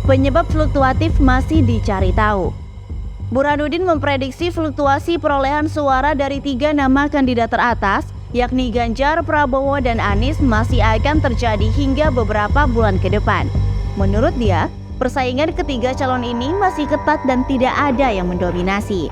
Penyebab fluktuatif masih dicari tahu. Burhanuddin memprediksi fluktuasi perolehan suara dari 3 nama kandidat teratas, yakni Ganjar, Prabowo, dan Anies masih akan terjadi hingga beberapa bulan ke depan. Menurut dia, persaingan ketiga calon ini masih ketat dan tidak ada yang mendominasi.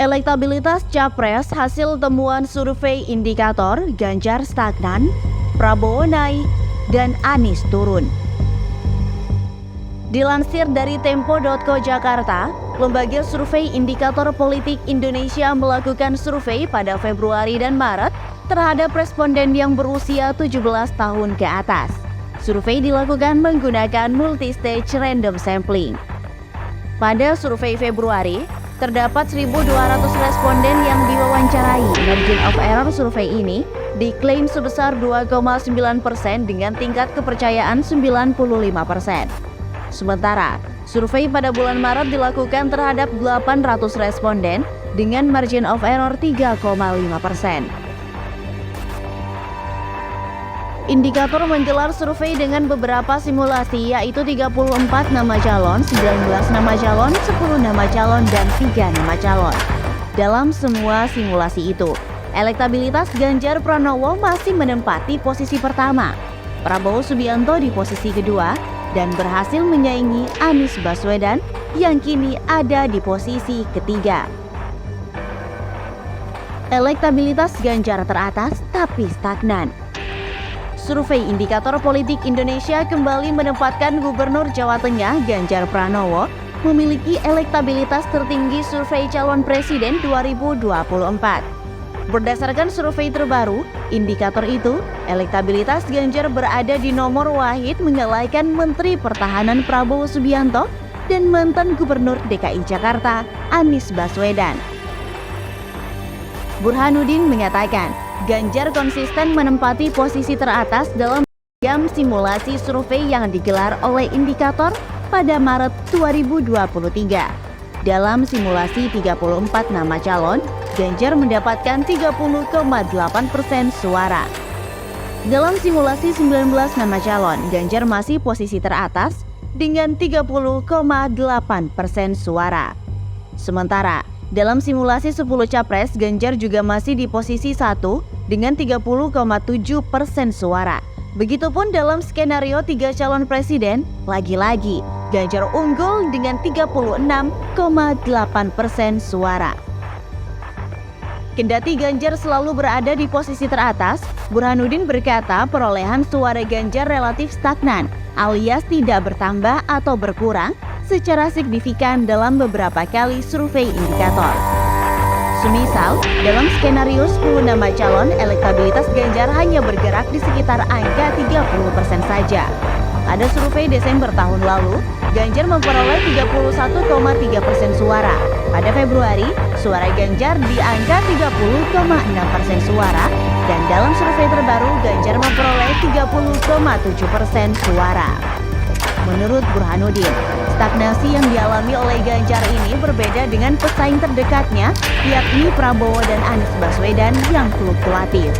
Elektabilitas Capres hasil temuan survei indikator Ganjar stagnan, Prabowo naik, dan Anies turun. Dilansir dari Tempo.co Jakarta, Lembaga Survei Indikator Politik Indonesia melakukan survei pada Februari dan Maret terhadap responden yang berusia 17 tahun ke atas. Survei dilakukan menggunakan multistage random sampling. Pada survei Februari, terdapat 1.200 responden yang diwawancarai. Margin of error survei ini diklaim sebesar 2,9% dengan tingkat kepercayaan 95%. Sementara, survei pada bulan Maret dilakukan terhadap 800 responden dengan margin of error 3,5%. Indikator menggelar survei dengan beberapa simulasi, yaitu 34 nama calon, 19 nama calon, 10 nama calon, dan 3 nama calon. Dalam semua simulasi itu, elektabilitas Ganjar Pranowo masih menempati posisi pertama, Prabowo Subianto di posisi kedua, dan berhasil menyaingi Anies Baswedan yang kini ada di posisi ketiga. Elektabilitas Ganjar teratas tapi stagnan. Survei Indikator Politik Indonesia kembali menempatkan Gubernur Jawa Tengah Ganjar Pranowo memiliki elektabilitas tertinggi survei calon presiden 2024. Berdasarkan survei terbaru, indikator itu, elektabilitas Ganjar berada di nomor wahid mengalahkan Menteri Pertahanan Prabowo Subianto dan mantan Gubernur DKI Jakarta Anies Baswedan. Burhanuddin mengatakan, Ganjar konsisten menempati posisi teratas dalam beragam simulasi survei yang digelar oleh indikator pada Maret 2023. Dalam simulasi 34 nama calon, Ganjar mendapatkan 30,8% suara. Dalam simulasi 19 nama calon, Ganjar masih posisi teratas dengan 30,8% suara. Sementara, dalam simulasi 10 capres, Ganjar juga masih di posisi 1 dengan 30,7% suara. Begitupun dalam skenario 3 calon presiden, lagi-lagi Ganjar unggul dengan 36,8% suara. Kendati Ganjar selalu berada di posisi teratas, Burhanuddin berkata perolehan suara Ganjar relatif stagnan, alias tidak bertambah atau berkurang secara signifikan dalam beberapa kali survei indikator. Semisal, dalam skenario 10 nama calon, elektabilitas Ganjar hanya bergerak di sekitar angka 30% saja. Pada survei Desember tahun lalu, Ganjar memperoleh 31,3% suara. Pada Februari, suara Ganjar di angka 30,6% suara, dan dalam survei terbaru, Ganjar memperoleh 30,7% suara. Menurut Burhanuddin, stagnasi yang dialami oleh Ganjar ini berbeda dengan pesaing terdekatnya, yakni Prabowo dan Anies Baswedan yang fluktuatif.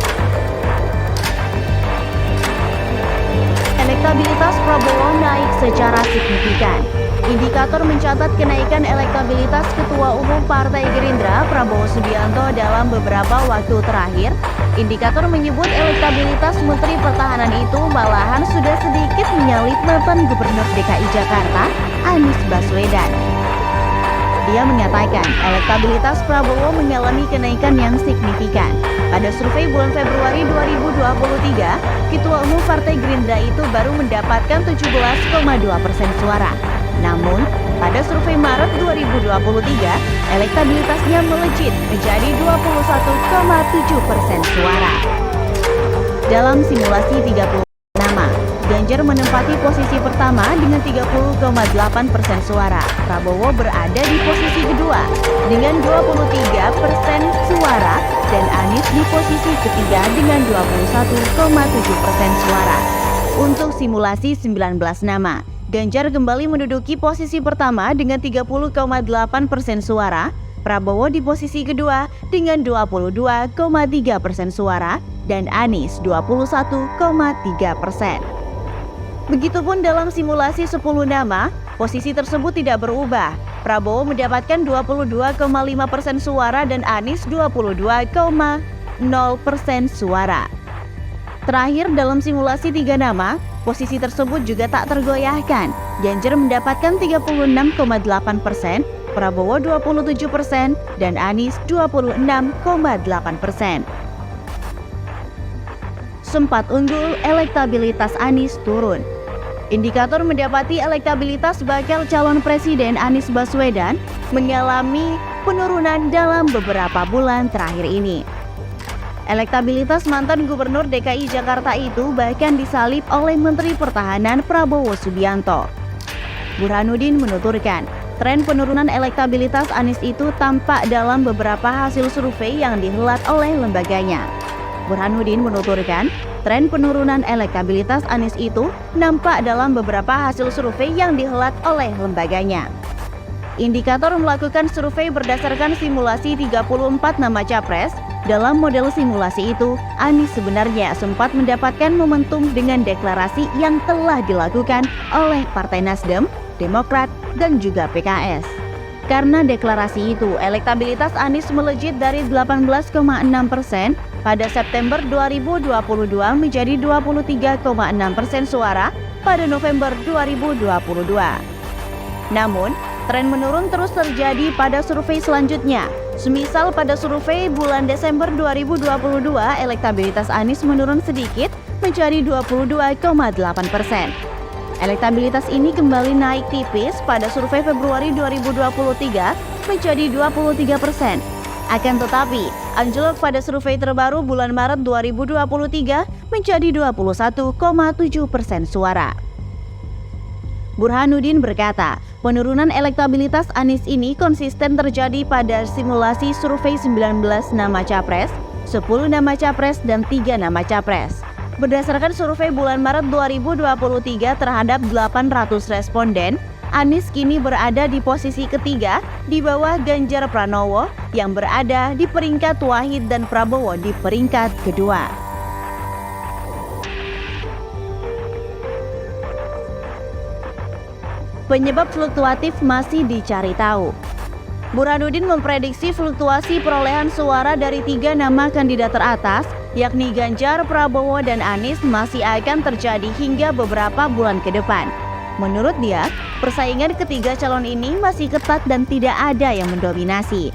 Elektabilitas Prabowo naik secara signifikan. Indikator mencatat kenaikan elektabilitas Ketua Umum Partai Gerindra Prabowo Subianto dalam beberapa waktu terakhir. Indikator menyebut elektabilitas Menteri Pertahanan itu malahan sudah sedikit menyalip mantan Gubernur DKI Jakarta Anies Baswedan. Dia mengatakan elektabilitas Prabowo mengalami kenaikan yang signifikan. Pada survei bulan Februari 2023, Ketua Umum Partai Gerindra itu baru mendapatkan 17,2% suara. Namun, pada survei Maret 2023, elektabilitasnya melejit menjadi 21,7% suara. Dalam simulasi 30 nama, Ganjar menempati posisi pertama dengan 30,8% suara. Prabowo berada di posisi kedua dengan 23% suara dan Anies di posisi ketiga dengan 21,7% suara. Untuk simulasi 19 nama, Ganjar kembali menduduki posisi pertama dengan 30,8% suara, Prabowo di posisi kedua dengan 22,3% suara, dan Anies 21,3%. Begitupun dalam simulasi 10 nama, posisi tersebut tidak berubah. Prabowo mendapatkan 22,5% suara dan Anies 22,0% suara. Terakhir dalam simulasi 3 nama, posisi tersebut juga tak tergoyahkan. Ganjar mendapatkan 36,8%, Prabowo 27%, dan Anies 26,8%. Sempat unggul, elektabilitas Anies turun. Indikator mendapati elektabilitas bakal calon presiden Anies Baswedan mengalami penurunan dalam beberapa bulan terakhir ini. Elektabilitas mantan Gubernur DKI Jakarta itu bahkan disalib oleh Menteri Pertahanan Prabowo Subianto. Burhanuddin menuturkan, tren penurunan elektabilitas Anies itu tampak dalam beberapa hasil survei yang dihelat oleh lembaganya. Burhanuddin menuturkan, tren penurunan elektabilitas Anies itu nampak dalam beberapa hasil survei yang dihelat oleh lembaganya. Indikator melakukan survei berdasarkan simulasi 34 nama capres. Dalam model simulasi itu, Anies sebenarnya sempat mendapatkan momentum dengan deklarasi yang telah dilakukan oleh Partai Nasdem, Demokrat, dan juga PKS. Karena deklarasi itu, elektabilitas Anies melejit dari 18,6% pada September 2022 menjadi 23,6% suara pada November 2022. Namun, tren menurun terus terjadi pada survei selanjutnya. Semisal pada survei bulan Desember 2022, elektabilitas Anies menurun sedikit menjadi 22,8%. Elektabilitas ini kembali naik tipis pada survei Februari 2023 menjadi 23%. Akan tetapi, anjlok pada survei terbaru bulan Maret 2023 menjadi 21,7% suara. Burhanuddin berkata, penurunan elektabilitas Anies ini konsisten terjadi pada simulasi survei 19 nama capres, 10 nama capres, dan 3 nama capres. Berdasarkan survei bulan Maret 2023 terhadap 800 responden, Anies kini berada di posisi ketiga di bawah Ganjar Pranowo yang berada di peringkat Wahid dan Prabowo di peringkat kedua. Penyebab fluktuatif masih dicari tahu. Burhanuddin memprediksi fluktuasi perolehan suara dari 3 nama kandidat teratas, yakni Ganjar, Prabowo, dan Anies masih akan terjadi hingga beberapa bulan ke depan. Menurut dia, persaingan ketiga calon ini masih ketat dan tidak ada yang mendominasi.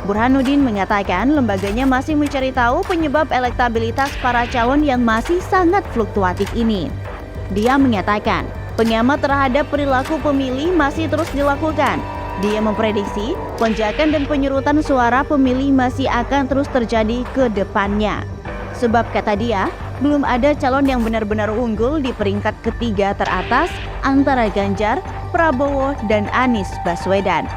Burhanuddin mengatakan lembaganya masih mencari tahu penyebab elektabilitas para calon yang masih sangat fluktuatif ini. Dia menyatakan, pengamat terhadap perilaku pemilih masih terus dilakukan. Dia memprediksi lonjakan dan penyurutan suara pemilih masih akan terus terjadi ke depannya. Sebab kata dia, belum ada calon yang benar-benar unggul di peringkat ketiga teratas antara Ganjar, Prabowo, dan Anies Baswedan.